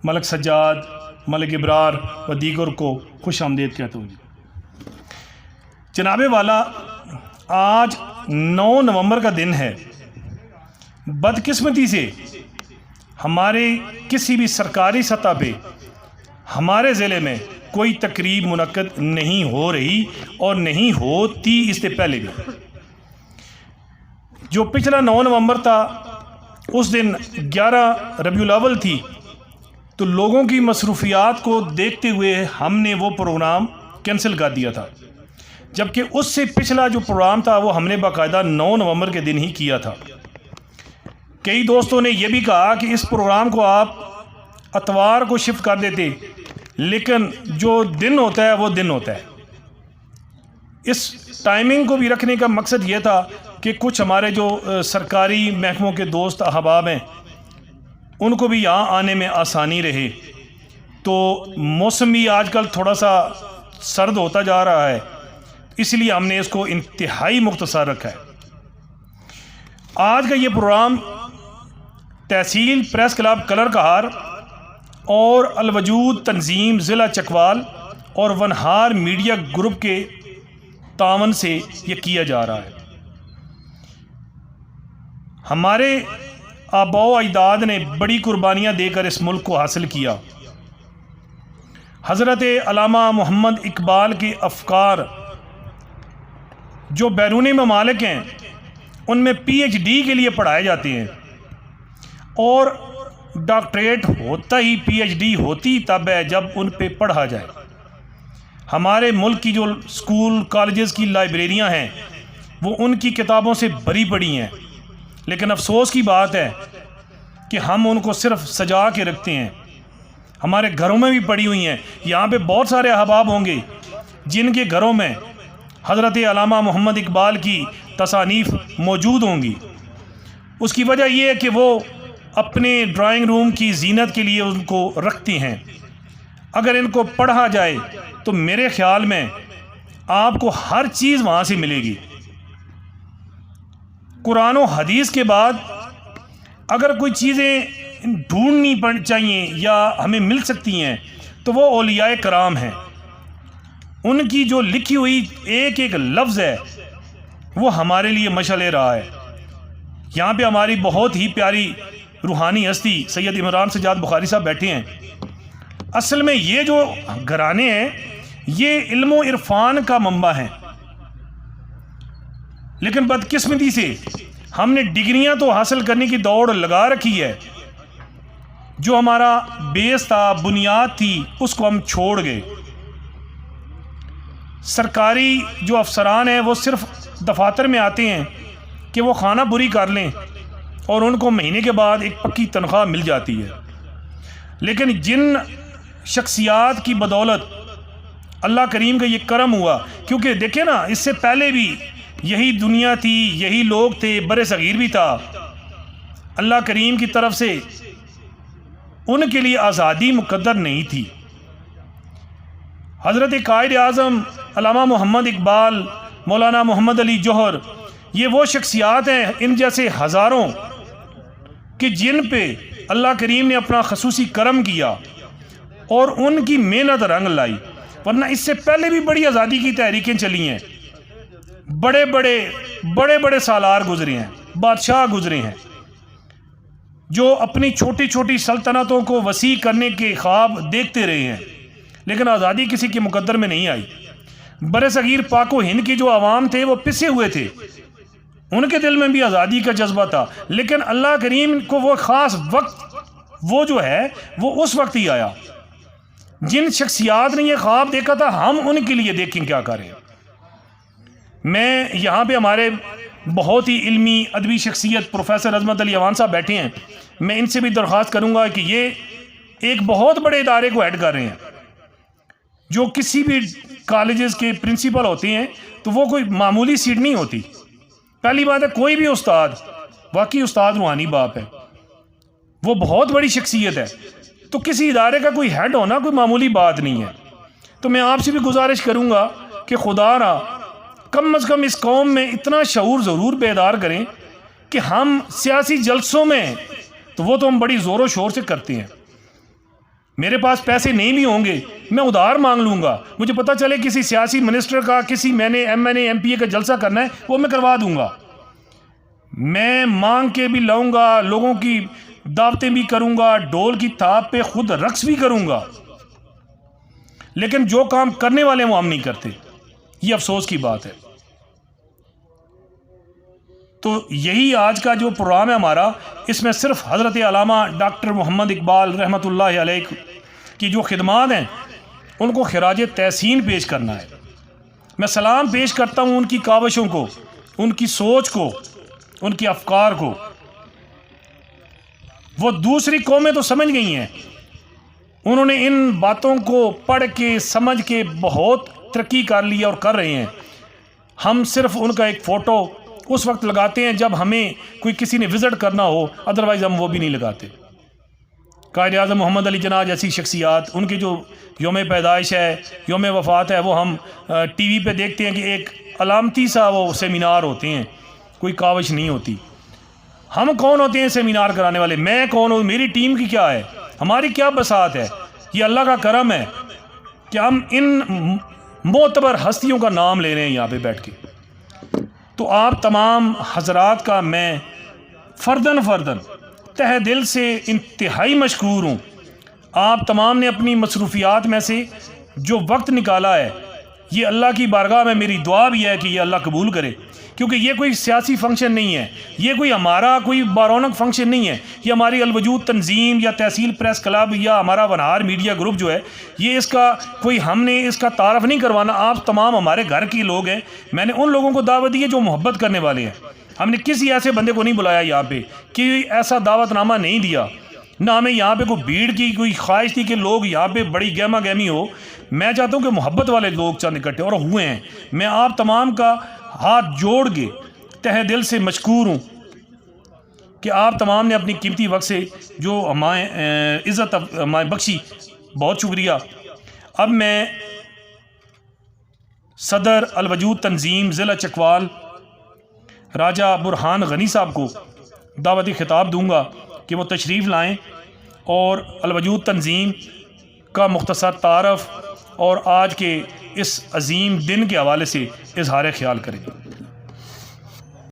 ملک سجاد، ملک ابرار و دیگر کو خوش آمدید کہتا ہوں۔ جناب والا، آج 9 نومبر کا دن ہے۔ بدقسمتی سے ہمارے کسی بھی سرکاری سطح پہ ہمارے ضلع میں کوئی تقریب منعقد نہیں ہو رہی اور نہیں ہوتی اس سے پہلے بھی۔ جو پچھلا 9 نومبر تھا اس دن 11 ربیع الاول تھی، تو لوگوں کی مصروفیات کو دیکھتے ہوئے ہم نے وہ پروگرام کینسل کر دیا تھا، جبکہ اس سے پچھلا جو پروگرام تھا وہ ہم نے باقاعدہ 9 نومبر کے دن ہی کیا تھا۔ کئی دوستوں نے یہ بھی کہا کہ اس پروگرام کو آپ اتوار کو شفٹ کر دیتے، لیکن جو دن ہوتا ہے وہ دن ہوتا ہے۔ اس ٹائمنگ کو بھی رکھنے کا مقصد یہ تھا کہ کچھ ہمارے جو سرکاری محکموں کے دوست احباب ہیں ان کو بھی یہاں آنے میں آسانی رہے۔ تو موسم بھی آج کل تھوڑا سا سرد ہوتا جا رہا ہے، اس لیے ہم نے اس کو انتہائی مختصر رکھا ہے۔ آج کا یہ پروگرام تحصیل پریس کلب کلر کہار اور الوجود تنظیم ضلع چکوال اور ونہار میڈیا گروپ کے تعاون سے یہ کیا جا رہا ہے۔ ہمارے آباء و اجداد نے بڑی قربانیاں دے کر اس ملک کو حاصل کیا۔ حضرت علامہ محمد اقبال کے افکار جو بیرونی ممالک ہیں ان میں پی ایچ ڈی کے لیے پڑھائے جاتے ہیں، اور ڈاکٹریٹ ہوتا ہی پی ایچ ڈی ہوتی تب ہے جب ان پہ پڑھا جائے۔ ہمارے ملک کی جو اسکول کالجز کی لائبریریاں ہیں وہ ان کی کتابوں سے بھری پڑی ہیں، لیکن افسوس کی بات ہے کہ ہم ان کو صرف سجا کے رکھتے ہیں۔ ہمارے گھروں میں بھی پڑی ہوئی ہیں۔ یہاں پہ بہت سارے احباب ہوں گے جن کے گھروں میں حضرت علامہ محمد اقبال کی تصانیف موجود ہوں گی۔ اس کی وجہ یہ ہے کہ وہ اپنے ڈرائنگ روم کی زینت کے لیے ان کو رکھتے ہیں۔ اگر ان کو پڑھا جائے تو میرے خیال میں آپ کو ہر چیز وہاں سے ملے گی۔ قرآن و حدیث کے بعد اگر کوئی چیزیں ڈھونڈنی چاہیے یا ہمیں مل سکتی ہیں تو وہ اولیاء کرام ہیں۔ ان کی جو لکھی ہوئی ایک ایک لفظ ہے وہ ہمارے لیے مشعل راہ ہے۔ یہاں پہ ہماری بہت ہی پیاری روحانی ہستی سید عمران سجاد بخاری صاحب بیٹھے ہیں۔ اصل میں یہ جو گھرانے ہیں یہ علم و عرفان کا منبع ہیں، لیکن بدقسمتی سے ہم نے ڈگریاں تو حاصل کرنے کی دوڑ لگا رکھی ہے، جو ہمارا بیس تھا، بنیاد تھی، اس کو ہم چھوڑ گئے۔ سرکاری جو افسران ہیں وہ صرف دفاتر میں آتے ہیں کہ وہ خانہ بری کر لیں اور ان کو مہینے کے بعد ایک پکی تنخواہ مل جاتی ہے، لیکن جن شخصیات کی بدولت اللہ کریم کا یہ کرم ہوا، کیونکہ دیکھیں نا اس سے پہلے بھی یہی دنیا تھی، یہی لوگ تھے، بر صغیر بھی تھا، اللہ کریم کی طرف سے ان کے لیے آزادی مقدر نہیں تھی۔ حضرت قائد اعظم علامہ محمد اقبال، مولانا محمد علی جوہر، یہ وہ شخصیات ہیں ان جیسے ہزاروں کہ جن پہ اللہ کریم نے اپنا خصوصی کرم کیا اور ان کی محنت رنگ لائی، ورنہ اس سے پہلے بھی بڑی آزادی کی تحریکیں چلی ہیں، بڑے بڑے سالار گزرے ہیں، بادشاہ گزرے ہیں جو اپنی چھوٹی چھوٹی سلطنتوں کو وسیع کرنے کے خواب دیکھتے رہے ہیں، لیکن آزادی کسی کے مقدر میں نہیں آئی۔ بر صغیر پاک و ہند کی جو عوام تھے وہ پسے ہوئے تھے، ان کے دل میں بھی آزادی کا جذبہ تھا، لیکن اللہ کریم کو وہ خاص وقت وہ جو ہے وہ اس وقت ہی آیا۔ جن شخصیات نے یہ خواب دیکھا تھا ہم ان کے لیے دیکھیں کیا کریں۔ میں یہاں پہ ہمارے بہت ہی علمی ادبی شخصیت پروفیسر عظمت علی اوان صاحب بیٹھے ہیں، میں ان سے بھی درخواست کروں گا کہ یہ ایک بہت بڑے ادارے کو ہیڈ کر رہے ہیں۔ جو کسی بھی کالجز کے پرنسپل ہوتے ہیں تو وہ کوئی معمولی سیٹ نہیں ہوتی۔ پہلی بات ہے کوئی بھی استاد، واقعی استاد روحانی باپ ہے، وہ بہت بڑی شخصیت ہے، تو کسی ادارے کا کوئی ہیڈ ہونا کوئی معمولی بات نہیں ہے۔ تو میں آپ سے بھی گزارش کروں گا کہ خدا را کم از کم اس قوم میں اتنا شعور ضرور بیدار کریں کہ ہم سیاسی جلسوں میں تو وہ تو ہم بڑی زور و شور سے کرتے ہیں، میرے پاس پیسے نہیں بھی ہوں گے میں ادھار مانگ لوں گا. مجھے پتہ چلے کسی سیاسی منسٹر کا کسی میں نے M N A M P A کا جلسہ کرنا ہے وہ میں کروا دوں گا. میں مانگ کے بھی لاؤں گا, لوگوں کی دعوتیں بھی کروں گا, ڈھول کی تھاپ پہ خود رقص بھی کروں گا. لیکن جو کام کرنے والے وہ ہم نہیں کرتے. یہ افسوس کی بات ہے. تو یہی آج کا جو پروگرام ہے ہمارا, اس میں صرف حضرت علامہ ڈاکٹر محمد اقبال رحمۃ اللہ علیہ کی جو خدمات ہیں ان کو خراج تحسین پیش کرنا ہے. میں سلام پیش کرتا ہوں ان کی کاوشوں کو, ان کی سوچ کو, ان کے افکار کو. وہ دوسری قومیں تو سمجھ گئی ہیں, انہوں نے ان باتوں کو پڑھ کے سمجھ کے بہت ترقی کر لی اور کر رہے ہیں. ہم صرف ان کا ایک فوٹو اس وقت لگاتے ہیں جب ہمیں کوئی کسی نے وزٹ کرنا ہو, ادروائز ہم وہ بھی نہیں لگاتے. قائد اعظم محمد علی جناح جیسی شخصیات, ان کے جو یوم پیدائش ہے, یوم وفات ہے, وہ ہم ٹی وی پہ دیکھتے ہیں کہ ایک علامتی سا وہ سیمینار ہوتے ہیں, کوئی کاوش نہیں ہوتی. ہم کون ہوتے ہیں سیمینار کرانے والے؟ میں کون ہوں؟ میری ٹیم کی کیا ہے؟ ہماری کیا بساط ہے؟ یہ اللہ کا کرم ہے کہ ہم ان معتبر ہستیوں کا نام لے رہے ہیں یہاں پہ بیٹھ کے. تو آپ تمام حضرات کا میں فرداً تہ دل سے انتہائی مشکور ہوں. آپ تمام نے اپنی مصروفیات میں سے جو وقت نکالا ہے, یہ اللہ کی بارگاہ میں میری دعا بھی ہے کہ یہ اللہ قبول کرے. کیونکہ یہ کوئی سیاسی فنکشن نہیں ہے, یہ کوئی ہمارا کوئی بارونق فنکشن نہیں ہے. یہ ہماری الوجود تنظیم یا تحصیل پریس کلب یا ہمارا ونہار میڈیا گروپ جو ہے, یہ اس کا کوئی ہم نے اس کا تعارف نہیں کروانا. آپ تمام ہمارے گھر کے لوگ ہیں. میں نے ان لوگوں کو دعوت دی ہے جو محبت کرنے والے ہیں. ہم نے کسی ایسے بندے کو نہیں بلایا یہاں پہ, کہ ایسا دعوت نامہ نہیں دیا. نہ ہمیں یہاں پہ کوئی بھیڑ کی کوئی خواہش تھی کہ لوگ یہاں پہ بڑی گہما گہمی ہو. میں چاہتا ہوں کہ محبت والے لوگ چند اکٹھے اور ہوئے ہیں. میں آپ تمام کا ہاتھ جوڑ کے تہ دل سے مشکور ہوں کہ آپ تمام نے اپنی قیمتی وقت سے جو ہمیں عزت ہمیں بخشی. بہت شکریہ. اب میں صدر الوجود تنظیم ضلع چکوال راجہ برہان غنی صاحب کو دعوتی خطاب دوں گا کہ وہ تشریف لائیں اور الوجود تنظیم کا مختصر تعارف اور آج کے اس عظیم دن کے حوالے سے اظہار خیال کریں.